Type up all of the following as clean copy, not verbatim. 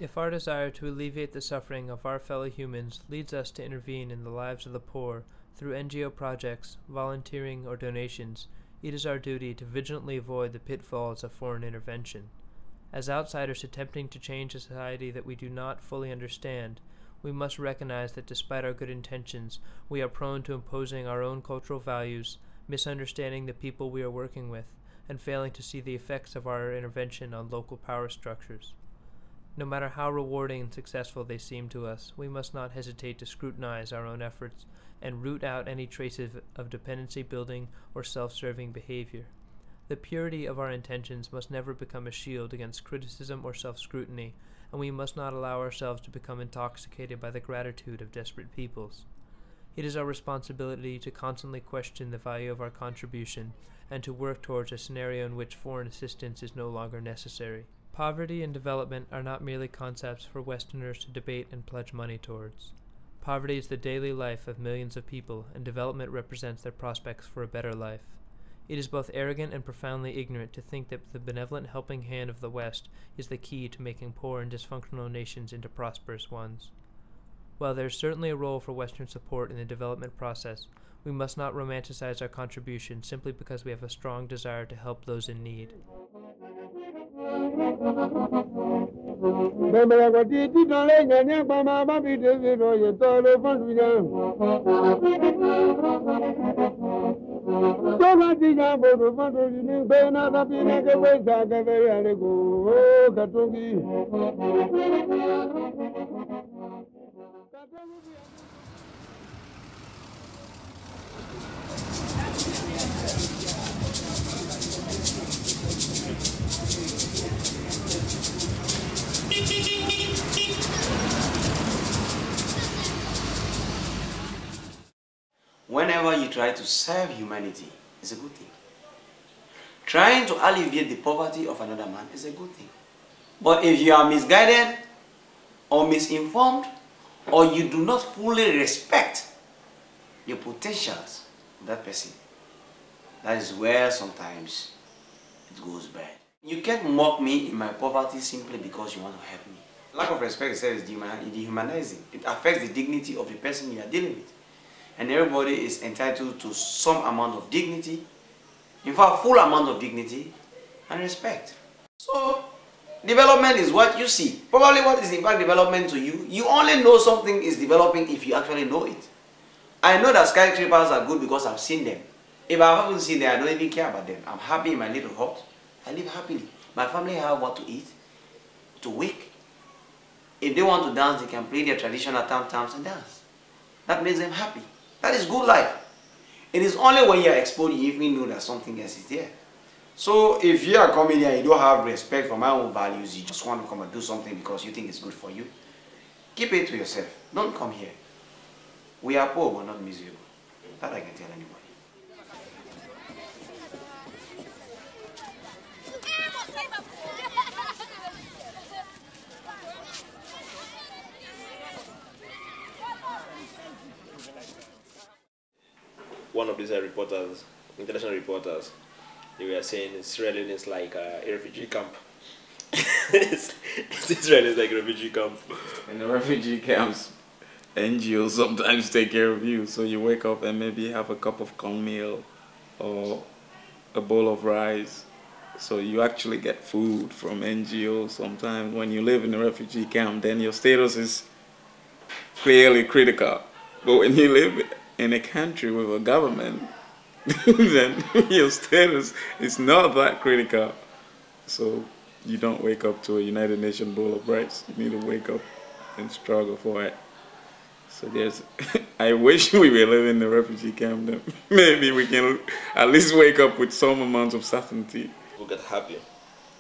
If our desire to alleviate the suffering of our fellow humans leads us to intervene in the lives of the poor through NGO projects, volunteering, or donations, it is our duty to vigilantly avoid the pitfalls of foreign intervention. As outsiders attempting to change a society that we do not fully understand, we must recognize that despite our good intentions, we are prone to imposing our own cultural values, misunderstanding the people we are working with, and failing to see the effects of our intervention on local power structures. No matter how rewarding and successful they seem to us, we must not hesitate to scrutinize our own efforts and root out any traces of dependency building or self-serving behavior. The purity of our intentions must never become a shield against criticism or self-scrutiny, and we must not allow ourselves to become intoxicated by the gratitude of desperate peoples. It is our responsibility to constantly question the value of our contribution and to work towards a scenario in which foreign assistance is no longer necessary. Poverty and development are not merely concepts for Westerners to debate and pledge money towards. Poverty is the daily life of millions of people, and development represents their prospects for a better life. It is both arrogant and profoundly ignorant to think that the benevolent helping hand of the West is the key to making poor and dysfunctional nations into prosperous ones. While there is certainly a role for Western support in the development process, we must not romanticize our contribution simply because we have a strong desire to help those in need. Whenever you try to serve humanity, it's a good thing. Trying to alleviate the poverty of another man is a good thing. But if you are misguided or misinformed, or you do not fully respect the potentials of that person, that is where sometimes it goes bad. You can't mock me in my poverty simply because you want to help me. Lack of respect itself is dehumanizing. It affects the dignity of the person you are dealing with. And everybody is entitled to some amount of dignity, in fact, full amount of dignity and respect. So, development is what you see. Probably what is in fact development to you, you only know something is developing if you actually know it. I know that skyscrapers are good because I've seen them. If I haven't seen them, I don't even care about them. I'm happy in my little hut. I live happily. My family have what to eat, to wake. If they want to dance, they can play their traditional tam-tams and dance. That makes them happy. That is good life. It is only when you are exposed you even know that something else is there. So if you are coming here and you don't have respect for my own values, you just want to come and do something because you think it's good for you, keep it to yourself. Don't come here. We are poor, but not miserable. That I can tell anybody. One of these reporters, international reporters, they were saying Sierra Leone is like a refugee camp. Israel is like a refugee camp. In the refugee camps, NGOs sometimes take care of you. So you wake up and maybe have a cup of cornmeal or a bowl of rice. So you actually get food from NGOs sometimes. When you live in a refugee camp, then your status is clearly critical. But when you live in a country with a government, then your status is not that critical. So you don't wake up to a United Nations bowl of rice. You need to wake up and struggle for it. So there's, I wish we were living in a refugee camp. Then maybe we can at least wake up with some amount of certainty. People get happy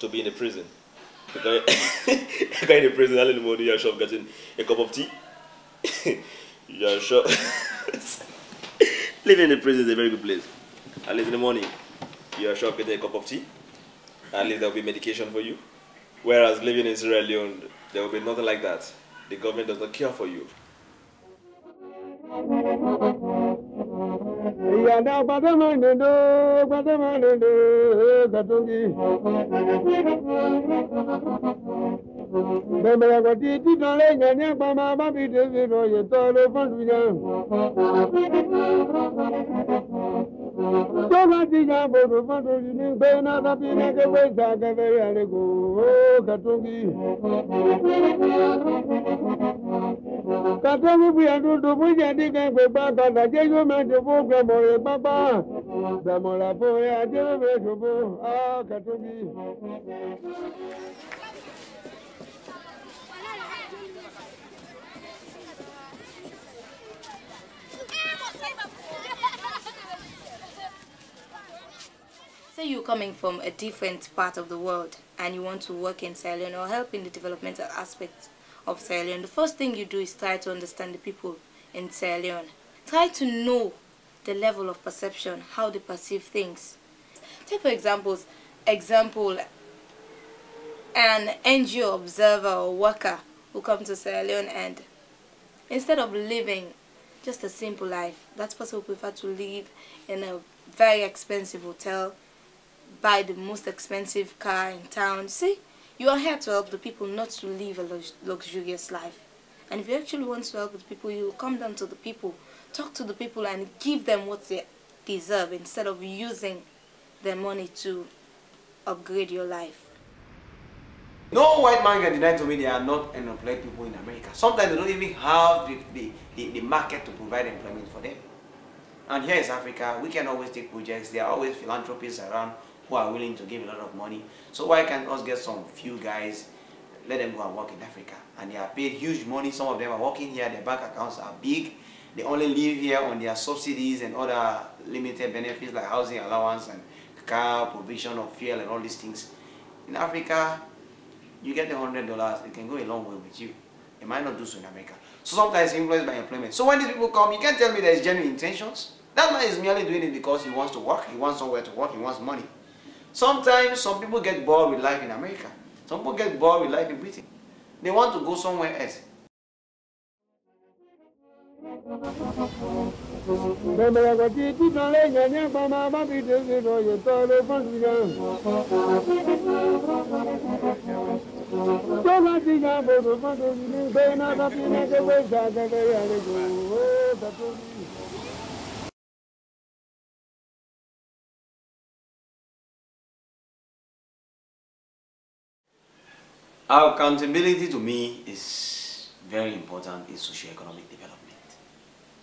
to be in a prison. Because in a prison, early in the morning, you're sure getting a cup of tea. You're sure. Living in a prison is a very good place. At least in the morning, you're sure getting a cup of tea. At least there will be medication for you. Whereas living in Sierra Leone, there will be nothing like that. The government does not care for you. Say you're coming from a different part of the world and you want to work in Sierra Leone or help in the developmental aspects of Sierra Leone. The first thing you do is try to understand the people in Sierra Leone. Try to know the level of perception, how they perceive things. Take for example, an NGO observer or worker who comes to Sierra Leone and instead of living just a simple life, that person will prefer to live in a very expensive hotel, buy the most expensive car in town. See, you are here to help the people, not to live a luxurious life. And if you actually want to help the people, you will come down to the people, talk to the people and give them what they deserve instead of using their money to upgrade your life. No white man can deny to me they are not unemployed people in America. Sometimes they don't even have the market to provide employment for them. And here is Africa, we can always take projects. There are always philanthropists around who are willing to give a lot of money. So why can't us get some few guys, let them go and work in Africa? And they are paid huge money. Some of them are working here, their bank accounts are big. They only live here on their subsidies and other limited benefits like housing allowance and car provision of fuel and all these things. In Africa, you get $100, it can go a long way with you. It might not do so in America. So sometimes it's influenced by employment. So when these people come, you can't tell me there is genuine intentions. That man is merely doing it because he wants to work, he wants somewhere to work, he wants money. Sometimes some people get bored with life in America. Some people get bored with life in Britain. They want to go somewhere else. Accountability to me is very important in socio-economic development.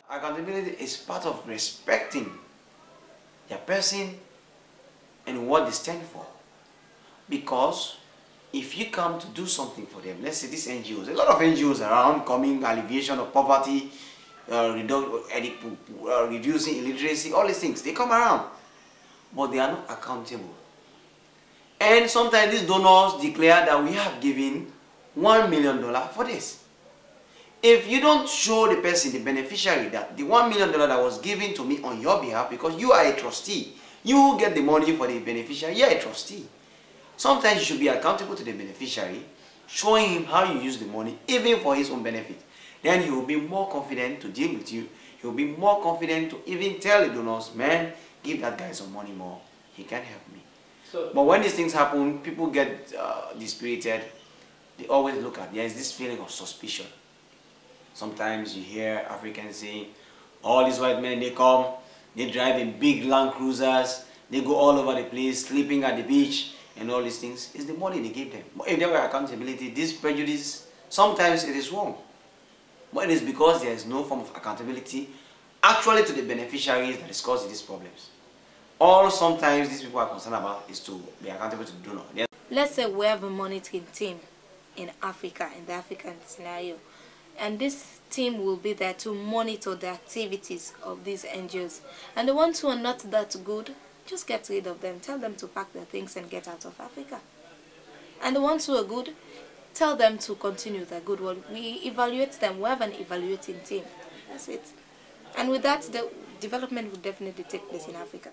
Accountability is part of respecting their person and what they stand for. Because if you come to do something for them, let's say these NGOs, a lot of NGOs around coming, alleviation of poverty, reducing illiteracy, all these things, they come around, but they are not accountable. And sometimes these donors declare that we have given $1 million for this. If you don't show the person, the beneficiary, that the $1 million that was given to me on your behalf, because you are a trustee, you get the money for the beneficiary, you are a trustee. Sometimes you should be accountable to the beneficiary, showing him how you use the money, even for his own benefit. Then he will be more confident to deal with you. He will be more confident to even tell the donors, man, give that guy some money more. He can help me. But when these things happen, people get dispirited. They always look at, there is this feeling of suspicion. Sometimes you hear Africans saying, all these white men, they come, they drive in big Land Cruisers, they go all over the place, sleeping at the beach, and all these things. It's the money they give them. But if there were accountability, this prejudice, sometimes it is wrong. But it is because there is no form of accountability actually to the beneficiaries that is causing these problems. All sometimes these people are concerned about is to be accountable to the donor. Let's say we have a monitoring team in Africa, in the African scenario, and this team will be there to monitor the activities of these NGOs. And the ones who are not that good, just get rid of them. Tell them to pack their things and get out of Africa. And the ones who are good, tell them to continue their good work. We evaluate them. We have an evaluating team. That's it. And with that, the development will definitely take place in Africa.